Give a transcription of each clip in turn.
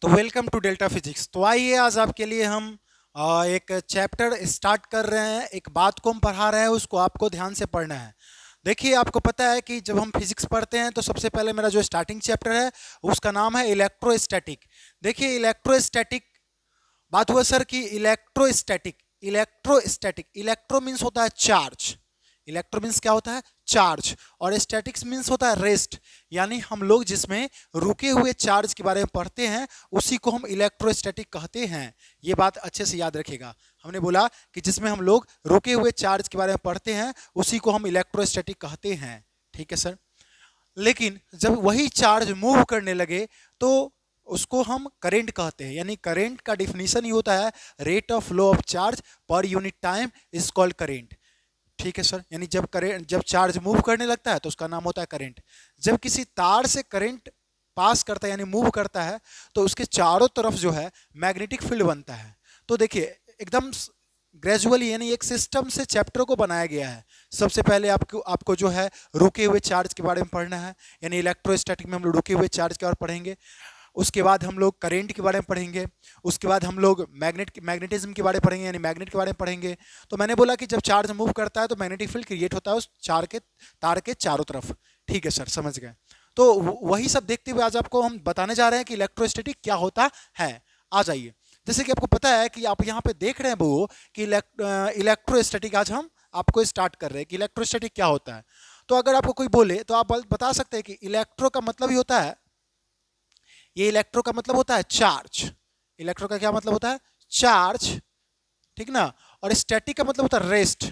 तो welcome to delta physics. तो आइए आज आपके लिए हम एक चैप्टर स्टार्ट कर रहे हैं। एक बात को हम पढ़ा रहे हैं, उसको आपको ध्यान से पढ़ना है। देखिए, आपको पता है कि जब हम फिजिक्स पढ़ते हैं तो सबसे पहले मेरा जो स्टार्टिंग चैप्टर है उसका नाम है इलेक्ट्रोस्टैटिक। देखिए, इलेक्ट्रोस्टैटिक बात हुआ सर कि इलेक्ट्रोस्टैटिक इलेक्ट्रो मीन्स होता है चार्ज। इलेक्ट्रो मीन्स क्या होता है? चार्ज। और स्टैटिक्स मीन्स होता है रेस्ट। यानी हम लोग जिसमें रुके हुए चार्ज के बारे में पढ़ते हैं उसी को हम इलेक्ट्रोस्टैटिक कहते हैं। ये बात अच्छे से याद रखिएगा। हमने बोला कि जिसमें हम लोग रुके हुए चार्ज के बारे में पढ़ते हैं उसी को हम इलेक्ट्रोस्टैटिक कहते हैं। ठीक है सर। लेकिन जब वही चार्ज मूव करने लगे तो उसको हम करंट कहते हैं। यानी करंट का डिफिनीशन ही होता है rate of flow of charge per unit time is called current. ठीक है सर। यानी जब चार्ज मूव करने लगता है तो उसका नाम होता है करंट। जब किसी तार से करंट पास करता है यानी मूव करता है तो उसके चारों तरफ जो है मैग्नेटिक फील्ड बनता है। तो देखिए, एकदम ग्रेजुअली यानी एक सिस्टम से चैप्टर को बनाया गया है। सबसे पहले आपको जो है रुके हुए चार्ज के बारे में पढ़ना है। यानी इलेक्ट्रोस्टैटिक में हम लोग रुके हुए चार्ज के बारे में पढ़ेंगे। उसके बाद हम लोग करंट के बारे में पढ़ेंगे। उसके बाद हम लोग मैग्नेटिज्म के बारे में पढ़ेंगे, यानी मैग्नेट के बारे में पढ़ेंगे। तो मैंने बोला कि जब चार्ज मूव करता है तो मैग्नेटिक फील्ड क्रिएट होता है उस तार के चारों तरफ। ठीक है सर, समझ गए। तो वही सब देखते हुए आज आपको हम बताने जा रहे हैं कि इलेक्ट्रोस्टैटिक क्या होता है। आ जाइए। जैसे कि आपको पता है कि आप यहाँ पे देख रहे हैं वो कि इलेक्ट्रोस्टैटिक आज हम आपको स्टार्ट कर रहे हैं कि इलेक्ट्रोस्टैटिक क्या होता है। तो अगर आपको कोई बोले तो आप बता सकते हैं कि इलेक्ट्रो का मतलब ही होता है, ये इलेक्ट्रो का मतलब होता है चार्ज। इलेक्ट्रो का क्या मतलब होता है? चार्ज। ठीक ना। और स्टैटिक का मतलब होता है रेस्ट।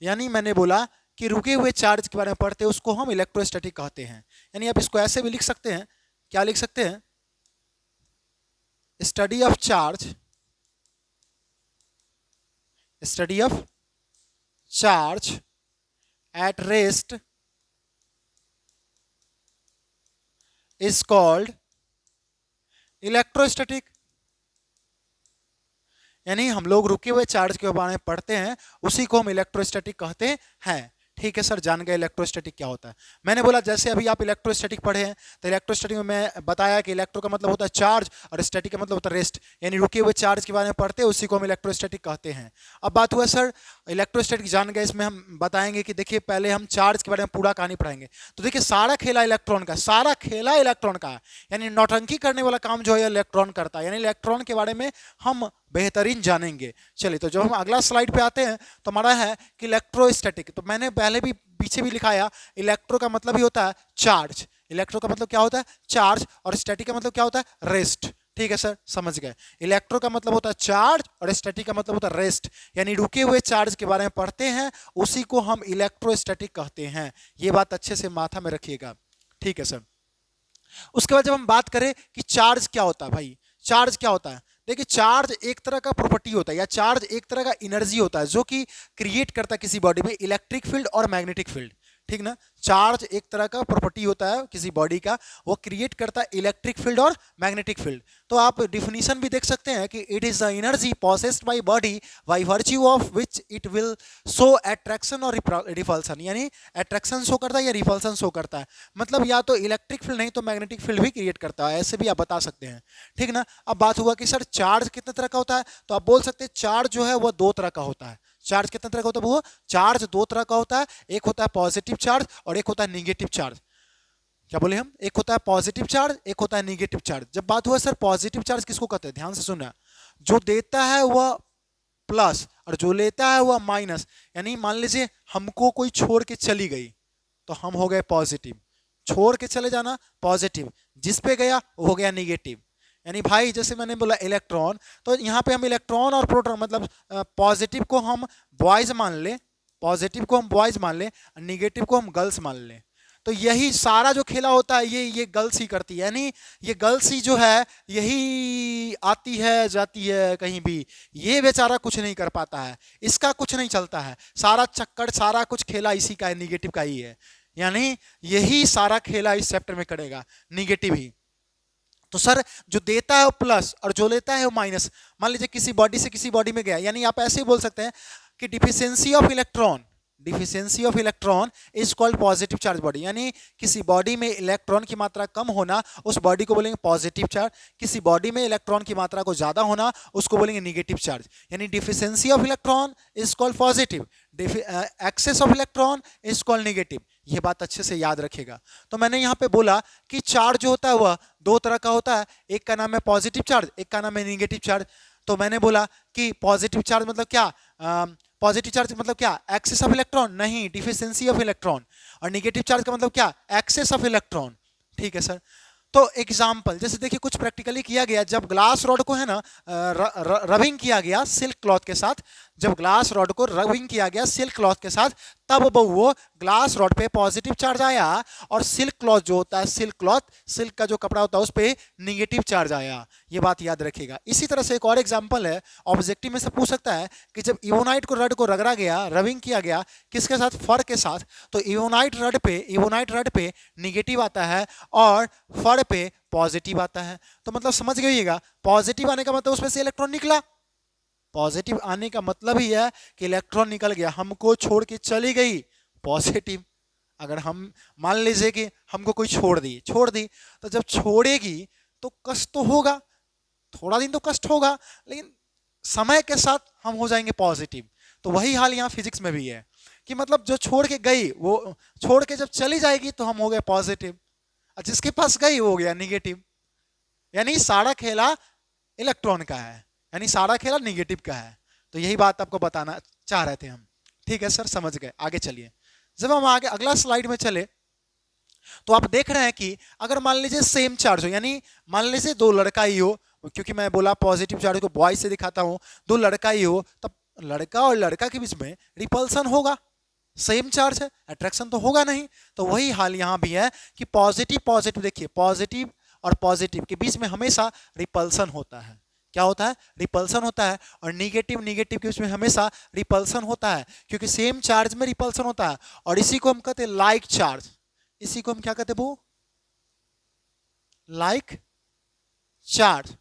यानी मैंने बोला कि रुके हुए चार्ज के बारे में पढ़ते हैं उसको हम इलेक्ट्रोस्टैटिक कहते हैं। यानी आप इसको ऐसे भी लिख सकते हैं। क्या लिख सकते हैं? Study of charge, study of charge at rest is called electrostatic. यानी हम लोग रुके हुए चार्ज के बारे में पढ़ते हैं उसी को हम इलेक्ट्रोस्टैटिक कहते हैं। ठीक है सर, जान गए इलेक्ट्रोस्टैटिक क्या होता है। मैंने बोला जैसे अभी आप इलेक्ट्रोस्टैटिक पढ़े हैं तो इलेक्ट्रोस्टैटिक में मैं बताया कि इलेक्ट्रो का मतलब होता है चार्ज और स्टैटिक का मतलब होता है रेस्ट। यानी रुके हुए चार्ज के बारे में पढ़ते हैं उसी को हम इलेक्ट्रोस्टैटिक कहते हैं। अब बात हुआ सर इलेक्ट्रोस्टैटिक जान गए, इसमें हम बताएंगे कि देखिए पहले हम चार्ज के बारे में पूरा कहानी पढ़ाएंगे। तो देखिए सारा खेला इलेक्ट्रॉन का, सारा खेला इलेक्ट्रॉन का। यानी नौटंकी करने वाला काम जो है इलेक्ट्रॉन करता है। यानी इलेक्ट्रॉन के बारे में हम बेहतरीन जानेंगे। चलिए, तो जब हम अगला स्लाइड पे आते हैं तो हमारा है कि इलेक्ट्रोस्टैटिक। तो मैंने पहले भी पीछे भी लिखाया, इलेक्ट्रो का मतलब ही होता है चार्ज। इलेक्ट्रो का मतलब क्या होता है? चार्ज। और स्टैटिक का मतलब क्या होता है? रेस्ट। ठीक है सर, समझ गए। इलेक्ट्रो का मतलब होता है चार्ज और स्टैटिक का मतलब होता है रेस्ट। यानी रुके हुए चार्ज के बारे में पढ़ते हैं उसी को हम इलेक्ट्रोस्टैटिक कहते हैं। ये बात अच्छे से माथा में रखिएगा। ठीक है सर। उसके बाद जब हम बात करें कि चार्ज क्या होता है, भाई चार्ज क्या होता है? देखिए, चार्ज एक तरह का प्रॉपर्टी होता है या चार्ज एक तरह का एनर्जी होता है जो कि क्रिएट करता है किसी बॉडी में इलेक्ट्रिक फील्ड और मैग्नेटिक फील्ड। ठीक ना। चार्ज एक तरह का प्रॉपर्टी होता है किसी बॉडी का, वो क्रिएट करता है इलेक्ट्रिक फील्ड और मैग्नेटिक फील्ड। तो आप डिफिनीशन भी देख सकते हैं कि it is the energy possessed by body by virtue of which it will show attraction और रिपल्सन। यानी अट्रैक्शन शो करता है या रिपल्सन शो करता है। मतलब या तो इलेक्ट्रिक फील्ड नहीं तो मैग्नेटिक फील्ड भी क्रिएट करता है, ऐसे भी आप बता सकते हैं। ठीक ना। अब बात हुआ कि सर चार्ज कितने तरह का होता है, तो आप बोल सकते हैं चार्ज जो है वह दो तरह का होता है। चार्ज कितने तरह का होता है? वो चार्ज दो तरह का होता है। एक होता है पॉजिटिव चार्ज और एक होता है निगेटिव चार्ज। क्या बोले हम? एक होता है पॉजिटिव चार्ज, एक होता है निगेटिव चार्ज। जब बात हुआ सर पॉजिटिव चार्ज किसको कहते हैं, ध्यान से सुनना। जो देता है वह प्लस और जो लेता है वह माइनस। यानी मान लीजिए हमको कोई छोड़ के चली गई तो हम हो गए पॉजिटिव। छोड़ के चले जाना पॉजिटिव, जिस पे गया वो हो गया निगेटिव। यानी भाई जैसे मैंने बोला इलेक्ट्रॉन, तो यहाँ पे हम इलेक्ट्रॉन और प्रोटॉन मतलब पॉजिटिव को हम बॉयज मान ले, पॉजिटिव को हम बॉयज मान ले, निगेटिव को हम गर्ल्स मान ले। तो यही सारा जो खेला होता है ये गर्ल्स ही करती है। यानी ये गर्ल्स ही जो है यही आती है जाती है कहीं भी, ये बेचारा कुछ नहीं कर पाता है, इसका कुछ नहीं चलता है। सारा चक्कर सारा कुछ खेला इसी का है, निगेटिव का ही है। यानी यही सारा खेला इस चैप्टर में करेगा, निगेटिव ही। तो सर जो देता है वो प्लस और जो लेता है वो माइनस। मान लीजिए किसी बॉडी से किसी बॉडी में गया, यानी आप ऐसे ही बोल सकते हैं कि deficiency of electron, deficiency of electron is called positive charge body, यानी किसी बॉडी में इलेक्ट्रॉन की मात्रा कम होना उस बॉडी को बोलेंगे पॉजिटिव चार्ज, किसी बॉडी में इलेक्ट्रॉन की मात्रा को ज्यादा होना उसको बोलेंगे निगेटिव चार्ज। यानी deficiency of electron is called positive, excess of electron is called negative. ये बात अच्छे से याद रखेगा। तो मैंने यहाँ पे बोला कि चार्ज जो होता है वह दो तरह का होता है, एक का नाम है पॉजिटिव चार्ज, एक का नाम है निगेटिव चार्ज। तो मैंने बोला कि पॉजिटिव चार्ज मतलब क्या, पॉजिटिव चार्ज मतलब क्या, एक्सेस ऑफ इलेक्ट्रॉन, नहीं डिफिशियंसी ऑफ इलेक्ट्रॉन। और निगेटिव चार्ज का मतलब क्या, एक्सेस ऑफ इलेक्ट्रॉन। ठीक है सर। तो एग्जाम्पल जैसे देखिए कुछ प्रैक्टिकली किया गया, जब ग्लास रॉड को है ना रबिंग किया गया सिल्क क्लॉथ के साथ, जब ग्लास रॉड को रबिंग किया गया सिल्क क्लॉथ के साथ, तब वो ग्लास रॉड पे पॉजिटिव चार्ज आया और सिल्क क्लॉथ जो होता है, सिल्क क्लॉथ, सिल्क का जो कपड़ा होता है उस पे निगेटिव चार्ज आया। ये बात याद रखिएगा। इसी तरह से एक और एग्जांपल है, ऑब्जेक्टिव में से पूछ सकता है कि जब इवोनाइट को रड को रगड़ा गया, रबिंग किया गया किसके साथ, फर के साथ, तो इवोनाइट रड पे निगेटिव आता है और फर पे पॉजिटिव आता है। तो मतलब समझ गइएगा, पॉजिटिव आने का मतलब उसमें से इलेक्ट्रॉन निकला, पॉजिटिव आने का मतलब ही है कि इलेक्ट्रॉन निकल गया, हमको छोड़ के चली गई पॉजिटिव। अगर हम मान लीजिए कि हमको कोई छोड़ दी, तो जब छोड़ेगी तो कष्ट तो होगा, थोड़ा दिन तो कष्ट होगा, लेकिन समय के साथ हम हो जाएंगे पॉजिटिव। तो वही हाल यहाँ फिजिक्स में भी है कि मतलब जो छोड़ के गई वो छोड़ के जब चली जाएगी तो हम हो गए पॉजिटिव, और जिसके पास गई वो हो गया निगेटिव। यानी सारा खेला इलेक्ट्रॉन का है, यानी सारा खेला निगेटिव का है। तो यही बात आपको बताना चाह रहे थे हम। ठीक है सर, समझ गए। आगे चलिए, जब हम आगे अगला स्लाइड में चले तो आप देख रहे हैं कि अगर मान लीजिए सेम चार्ज हो, यानी मान लीजिए दो लड़का ही हो, क्योंकि मैं बोला पॉजिटिव चार्ज को बॉय से दिखाता हूं, दो लड़का ही हो, तब लड़का और लड़का के बीच में रिपल्सन होगा, सेम चार्ज है, अट्रैक्शन तो होगा नहीं। तो वही हाल यहां भी है कि पॉजिटिव देखिए, पॉजिटिव और पॉजिटिव के बीच में हमेशा रिपल्सन होता है। क्या होता है, रिपल्सन होता है। और निगेटिव के बीच में हमेशा रिपल्सन होता है, क्योंकि सेम चार्ज में रिपल्सन होता है। और इसी को हम कहते हैं लाइक चार्ज, इसी को हम क्या कहते हैं, वो लाइक चार्ज।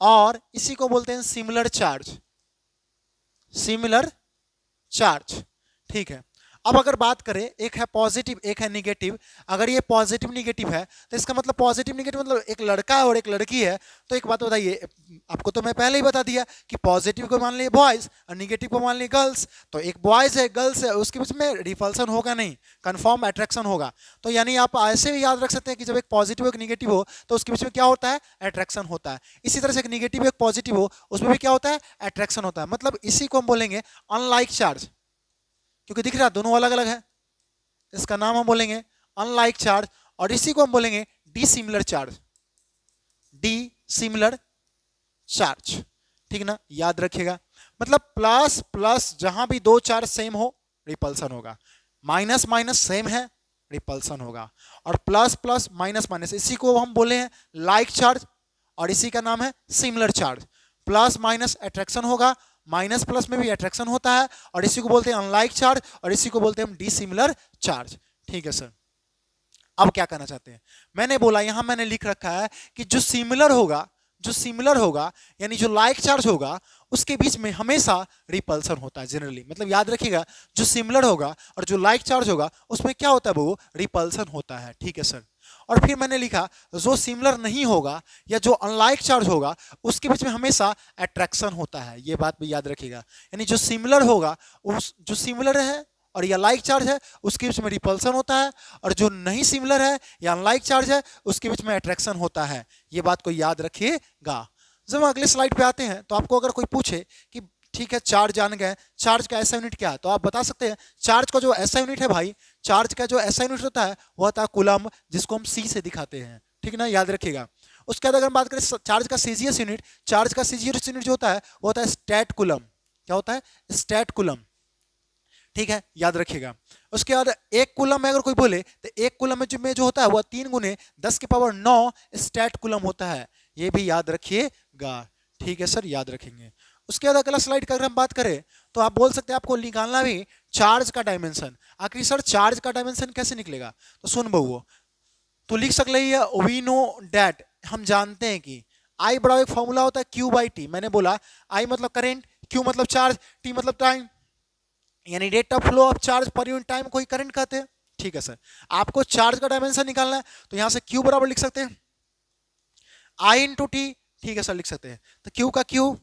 और इसी को बोलते हैं सिमिलर चार्ज, ठीक है। अब अगर बात करें, एक है पॉजिटिव एक है निगेटिव, अगर ये पॉजिटिव निगेटिव है तो इसका मतलब पॉजिटिव निगेटिव मतलब एक लड़का है और एक लड़की है। तो एक बात बताइए, आपको तो मैं पहले ही बता दिया कि पॉजिटिव को मान लिए बॉयज और निगेटिव को मान लिए गर्ल्स। तो एक बॉयज है गर्ल्स है, उसके बीच में रिपल्सन होगा नहीं, कन्फर्म अट्रैक्शन होगा। तो यानी आप ऐसे भी याद रख सकते हैं कि जब एक पॉजिटिव एक निगेटिव हो तो उसके बीच में क्या होता है, अट्रैक्शन होता है। इसी तरह से एक निगेटिव एक पॉजिटिव हो उसमें भी क्या होता है, अट्रैक्शन होता है। मतलब इसी को हम बोलेंगे अनलाइक चार्ज, क्योंकि दिख रहा है दोनों अलग अलग है, इसका नाम हम बोलेंगे अनलाइक चार्ज। और इसी को हम बोलेंगे डिसिमिलर चार्ज, ठीक ना, याद रखिएगा। मतलब प्लस प्लस जहां भी दो चार्ज सेम हो रिपल्सन होगा, माइनस माइनस सेम है रिपल्सन होगा, और प्लस प्लस माइनस माइनस इसी को हम बोले हैं लाइक चार्ज, और इसी का नाम है similar charge. Plus minus attraction होगा, माइनस प्लस में भी अट्रैक्शन होता है, और इसी को बोलते हैं अनलाइक चार्ज, और इसी को बोलते हैं हम डिसिमिलर चार्ज। ठीक है सर। अब क्या करना चाहते हैं, मैंने बोला यहां मैंने लिख रखा है कि जो सिमिलर होगा यानी जो लाइक चार्ज होगा उसके बीच में हमेशा रिपल्सन होता है जनरली। मतलब याद रखिएगा, जो सिमिलर होगा और जो लाइक चार्ज होगा उसमें क्या होता है, वो रिपल्सन होता है। ठीक है सर। और फिर मैंने लिखा जो सिमिलर नहीं होगा या जो अनलाइक चार्ज होगा उसके बीच में हमेशा अट्रैक्शन होता है। ये बात भी याद रखिएगा, यानी जो सिमिलर होगा उस जो सिमिलर है और या लाइक चार्ज है उसके बीच में रिपल्सन होता है, और जो नहीं सिमिलर है या अनलाइक चार्ज है उसके बीच में अट्रैक्शन होता है। ये बात को याद रखिएगा। जब हम अगले स्लाइड पे आते हैं तो आपको अगर कोई पूछे कि ठीक है चार्ज जान गए, चार्ज का ऐसा यूनिट क्या है, तो आप बता सकते हैं चार्ज का जो ऐसा यूनिट है भाई, चार्ज का जो ऐसा यूनिट होता है वो होता है कूलम, जिसको हम सी से दिखाते हैं। ठीक ना, याद रखिएगा। उसके बाद अगर हम बात करें चार्ज का सीजीएस यूनिट, चार्ज का सीजीएस यूनिट जो होता है वो होता है स्टैट कूलम। क्या होता है, स्टैट कूलम। ठीक है, याद रखिएगा। उसके बाद एक कूलम में अगर कोई बोले तो एक कूलम में जो होता है वह 3 गुने 10 की पावर 9 स्टैट कूलम होता है। ये भी याद रखिएगा। ठीक है सर, याद रखेंगे। उसके बाद अगला स्लाइड का अगर हम बात करें तो आप बोल सकते हैं आपको निकालना भी चार्ज का डायमेंशन। आखिर सर चार्ज का डायमेंशन कैसे निकलेगा, तो सुन बहुओ, तो लिख सकते हैं वी नो डैट, हम जानते हैं कि आई बड़ा एक फॉर्मूला होता है Q/T। मैंने बोला I मतलब करेंट, Q मतलब चार्ज, T मतलब टाइम। यानी rate of flow of charge per unit time को ही करंट कहते हैं। ठीक है सर, आपको चार्ज का डायमेंशन निकालना है तो यहां से Q बराबर लिख सकते हैं I इंटू टी। ठीक है सर, लिख सकते हैं तो Q का Q,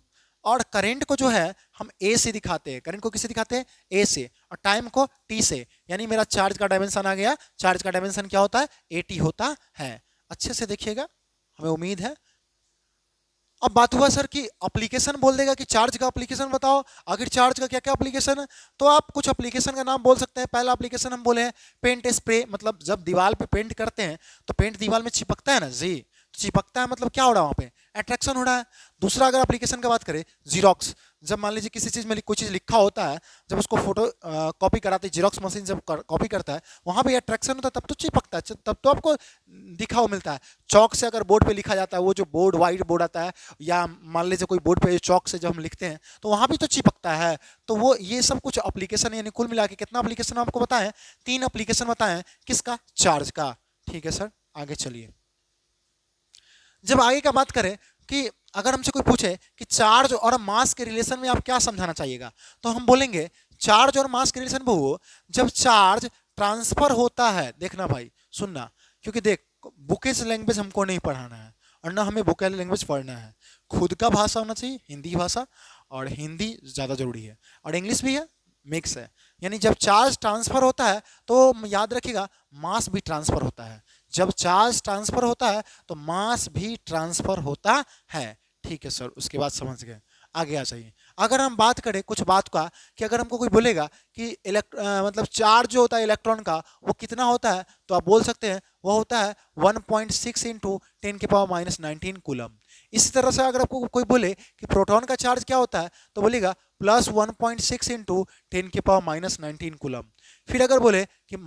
और करंट को जो है हम A से दिखाते हैं, करंट को किससे दिखाते हैं, A से, और टाइम को T से। यानी मेरा चार्ज का डायमेंशन आ गया, चार्ज का डायमेंशन क्या होता है, AT होता है। अच्छे से देखिएगा, हमें उम्मीद है। अब बात हुआ सर कि एप्लीकेशन बोल देगा कि चार्ज का एप्लीकेशन बताओ, आखिर चार्ज का क्या क्या एप्लीकेशन है। तो आप कुछ एप्लीकेशन का नाम बोल सकते हैं। पहला एप्लीकेशन हम बोले हैं पेंट स्प्रे, मतलब जब दीवार पे पेंट करते हैं तो पेंट दीवार में चिपकता है ना जी, तो चिपकता है मतलब क्या हो रहा है, वहां पे अट्रैक्शन हो रहा है। दूसरा अगर एप्लीकेशन की बात करें, जीरोक्स, जब मान लीजिए किसी चीज में कोई चीज लिखा होता है, जब उसको फोटो कॉपी कराते हैं, जीरोक्स मशीन जब कॉपी करता है वहां पे अट्रैक्शन होता है, तब तो चिपकता है, तब तो आपको दिखा हुआ मिलता है। चौक से अगर बोर्ड पे लिखा जाता है, वो जो बोर्ड वाइट बोर्ड आता है, या मान लीजिए कोई बोर्ड पे चौक से जब हम लिखते हैं तो वहां भी तो चिपकता है। तो वो ये सब कुछ एप्लीकेशन, यानी कुल मिला के कितना एप्लीकेशन आपको बताएं, 3 एप्लीकेशन बताएं, किसका, चार्ज का। ठीक है सर, आगे चलिए। जब आगे का बात करें कि अगर हमसे कोई पूछे कि चार्ज और मास के रिलेशन में आप क्या समझाना चाहिएगा, तो हम बोलेंगे चार्ज और मास के रिलेशन में वो जब चार्ज ट्रांसफर होता है। देखना भाई, सुनना, क्योंकि देख बुकेज लैंग्वेज हमको नहीं पढ़ाना है और ना हमें बुकेज लैंग्वेज पढ़ना है। खुद का भाषा होना चाहिए, हिंदी भाषा, और हिंदी ज़्यादा जरूरी है, और इंग्लिश भी है, मिक्स है। यानी जब चार्ज ट्रांसफर होता है तो याद रखिएगा मास भी ट्रांसफर होता है। जब चार्ज ट्रांसफर होता है तो मास भी ट्रांसफर होता है। ठीक है सर, उसके बाद समझ गए, आगे आ जाइए। अगर हम बात करें कुछ बात का कि अगर हमको कोई बोलेगा कि मतलब चार्ज जो होता है इलेक्ट्रॉन का वो कितना होता है, तो आप बोल सकते हैं वो होता है 1.6 इंटू 10⁻⁻19 कूलम। इसी तरह से अगर आपको कोई बोले कि प्रोटॉन का चार्ज क्या होता है, तो बोलेगा प्लस 1.6 इंटू 10⁻⁻19 कूलम। फिर अगर बोले कि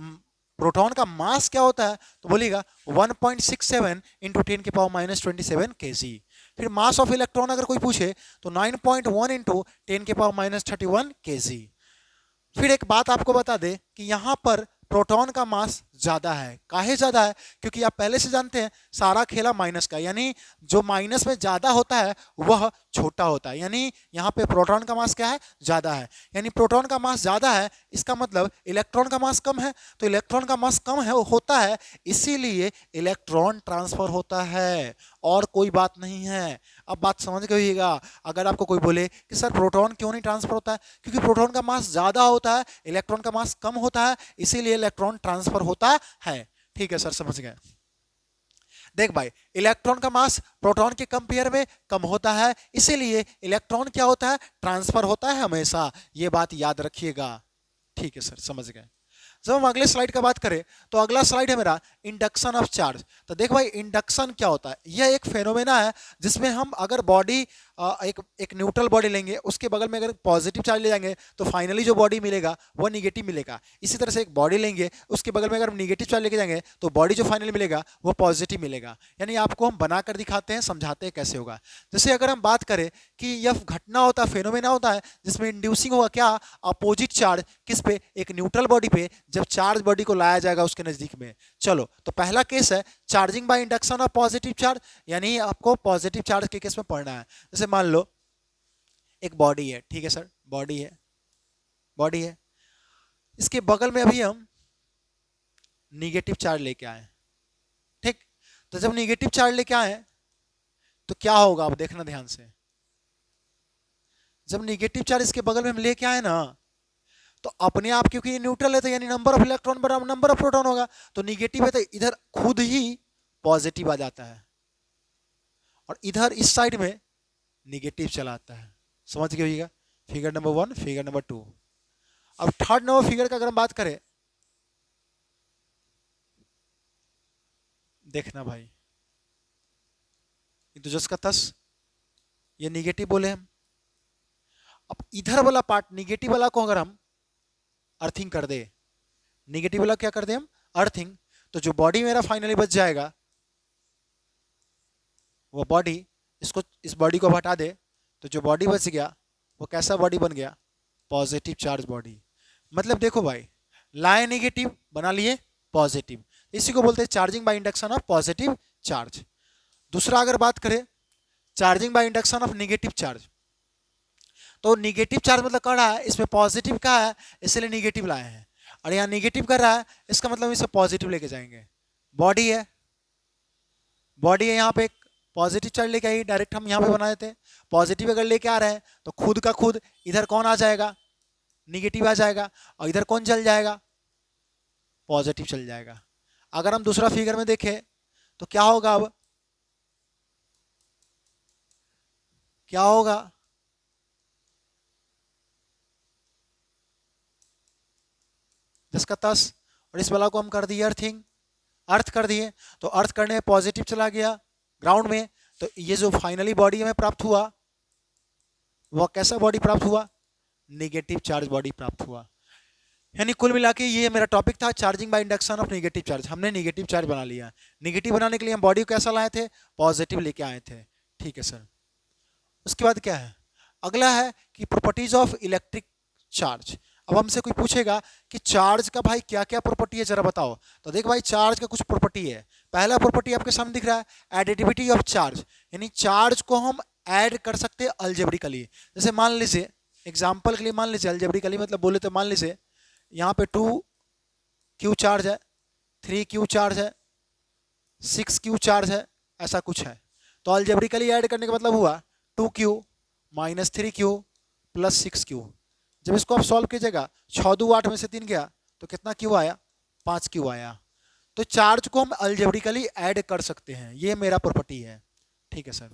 प्रोटॉन का मास क्या होता है, तो बोलिएगा 1.67 इंटू 10⁻⁻27 kg। फिर मास ऑफ इलेक्ट्रॉन अगर कोई पूछे तो 9.1 इंटू 10⁻31 kg। फिर एक बात आपको बता दे कि यहाँ पर प्रोटॉन का मास ज्यादा है। काहे ज्यादा है, क्योंकि आप पहले से जानते हैं सारा खेला माइनस का, यानी जो माइनस में ज्यादा होता है वह छोटा होता है। यानी यहाँ पे प्रोटॉन का मास क्या है, ज्यादा है। यानी प्रोटॉन का मास ज्यादा है, इसका मतलब इलेक्ट्रॉन का मास कम है। तो इलेक्ट्रॉन का मास कम है होता है, इसीलिए इलेक्ट्रॉन ट्रांसफर होता है, और कोई बात नहीं है। अब बात समझ गइएगा। अगर आपको कोई बोले कि सर प्रोटॉन क्यों नहीं ट्रांसफर होता है, क्योंकि प्रोटॉन का मास ज्यादा होता है, इलेक्ट्रॉन का मास कम होता है, इसीलिए इलेक्ट्रॉन ट्रांसफर होता है। ठीक है सर, समझ गए। देख भाई, इलेक्ट्रॉन का मास प्रोटॉन के कंपेयर में कम होता है, इसीलिए इलेक्ट्रॉन क्या होता है, ट्रांसफर होता है हमेशा। ये बात याद रखिएगा। ठीक है सर, समझ गए। जब हम अगले स्लाइड का बात करें तो अगला स्लाइड है मेरा इंडक्शन ऑफ चार्ज। तो देख भाई, इंडक्शन क्या होता है, यह एक फेनोमेना है जिसमें हम अगर बॉडी एक न्यूट्रल बॉडी लेंगे, उसके बगल में अगर पॉजिटिव चार्ज ले जाएंगे तो फाइनली जो बॉडी मिलेगा वो निगेटिव मिलेगा। इसी तरह से एक बॉडी लेंगे, उसके बगल में अगर हम निगेटिव चार्ज लेके जाएंगे तो बॉडी जो फाइनली मिलेगा वो पॉजिटिव मिलेगा। यानी आपको हम बनाकर दिखाते हैं, समझाते हैं कैसे होगा। जैसे अगर हम बात करें कि यह घटना होता है, फेनोमेना होता है जिसमें इंड्यूसिंग होगा क्या, अपोजिट चार्ज किस पे, एक न्यूट्रल बॉडी पे, जब चार्ज बॉडी को लाया जाएगा उसके नजदीक में। चलो, तो पहला केस है charging by induction of positive charge, यानी आपको पॉजिटिव चार्ज के केस में पढ़ना है। जैसे मान लो एक बॉडी है, ठीक है सर, बॉडी है, बॉडी है, इसके बगल में अभी हम निगेटिव चार्ज लेके आए, ठीक। तो जब निगेटिव चार्ज लेके आए तो क्या होगा, आप देखना ध्यान से। जब निगेटिव चार्ज इसके बगल में हम लेके आए ना, तो अपने आप, क्योंकि ये न्यूट्रल है तो यानी नंबर ऑफ इलेक्ट्रॉन बराबर नंबर ऑफ प्रोटॉन होगा, तो निगेटिव है तो इधर खुद ही पॉजिटिव आ जाता है, और इधर इस साइड में निगेटिव चला आता है। समझ गए होइएगा, फिगर नंबर 1, फिगर नंबर 2। अब थर्ड नंबर फिगर का अगर हम बात करें, देखना भाई, तो जस का तस, ये निगेटिव बोले हम। अब इधर वाला पार्ट निगेटिव वाला को अगर हम अर्थिंग कर दे, निगेटिव वाला क्या कर दे हम, अर्थिंग, तो जो बॉडी मेरा फाइनली बच जाएगा वो बॉडी, इसको, इस बॉडी को हटा दे तो जो बॉडी बच गया वो कैसा बॉडी बन गया, पॉजिटिव चार्ज बॉडी। मतलब देखो भाई, लाए निगेटिव बना लिए पॉजिटिव, इसी को बोलते हैं charging by induction of positive charge. दूसरा अगर बात करें charging by induction of negative charge, तो निगेटिव चार्ज मतलब कर रहा है इसमें पॉजिटिव का है, इसलिए निगेटिव लाए हैं, और यहाँ निगेटिव कर रहा है इसका मतलब इसे पॉजिटिव लेके जाएंगे। बॉडी है, बॉडी है, यहाँ पे एक पॉजिटिव चार्ज लेके आई, डायरेक्ट हम यहाँ पे बना देते हैं। पॉजिटिव अगर लेके आ रहे हैं तो खुद का खुद इधर कौन आ जाएगा, निगेटिव आ जाएगा, और इधर कौन चल जाएगा, पॉजिटिव चल जाएगा। अगर हम दूसरा फिगर में देखें तो क्या होगा, अब क्या होगा, जिसका तस, और इस वाला को हम कर दिए अर्थिंग, अर्थ कर दिए, तो अर्थ करने में पॉजिटिव चला गया ग्राउंड में, तो ये जो फाइनली बॉडी हमें प्राप्त हुआ वह कैसा बॉडी प्राप्त हुआ, नेगेटिव चार्ज बॉडी प्राप्त हुआ। यानी कुल मिला के ये मेरा टॉपिक था, charging by induction of negative charge. हमने नेगेटिव चार्ज बना लिया, नेगेटिव बनाने के लिए हम बॉडी को कैसा लाए थे, पॉजिटिव लेके आए थे। ठीक है सर, उसके बाद क्या है, अगला है कि प्रॉपर्टीज ऑफ इलेक्ट्रिक चार्ज। अब हमसे कोई पूछेगा कि चार्ज का भाई क्या क्या प्रॉपर्टी है जरा बताओ, तो देख भाई चार्ज का कुछ प्रॉपर्टी है। पहला प्रॉपर्टी आपके सामने दिख रहा है, एडिटिविटी ऑफ चार्ज, यानी चार्ज को हम ऐड कर सकते हैं अलजेब्रिकली। जैसे मान लीजिए एग्जाम्पल के लिए, मान लीजिए अलजेब्रिकली मतलब बोले तो मान लीजिए यहाँ पे 2Q चार्ज है, 3Q चार्ज है, 6Q चार्ज है, ऐसा कुछ है। तो अलजेब्रिकली ऐड करने का मतलब हुआ 2Q minus 3Q plus 6Q। जब इसको आप सॉल्व कीजिएगा 6 2 8 में से 3 गया तो कितना Q आया, 5Q आया। तो चार्ज को हम अलजेब्रिकली ऐड कर सकते हैं, ये मेरा प्रॉपर्टी है। ठीक है सर।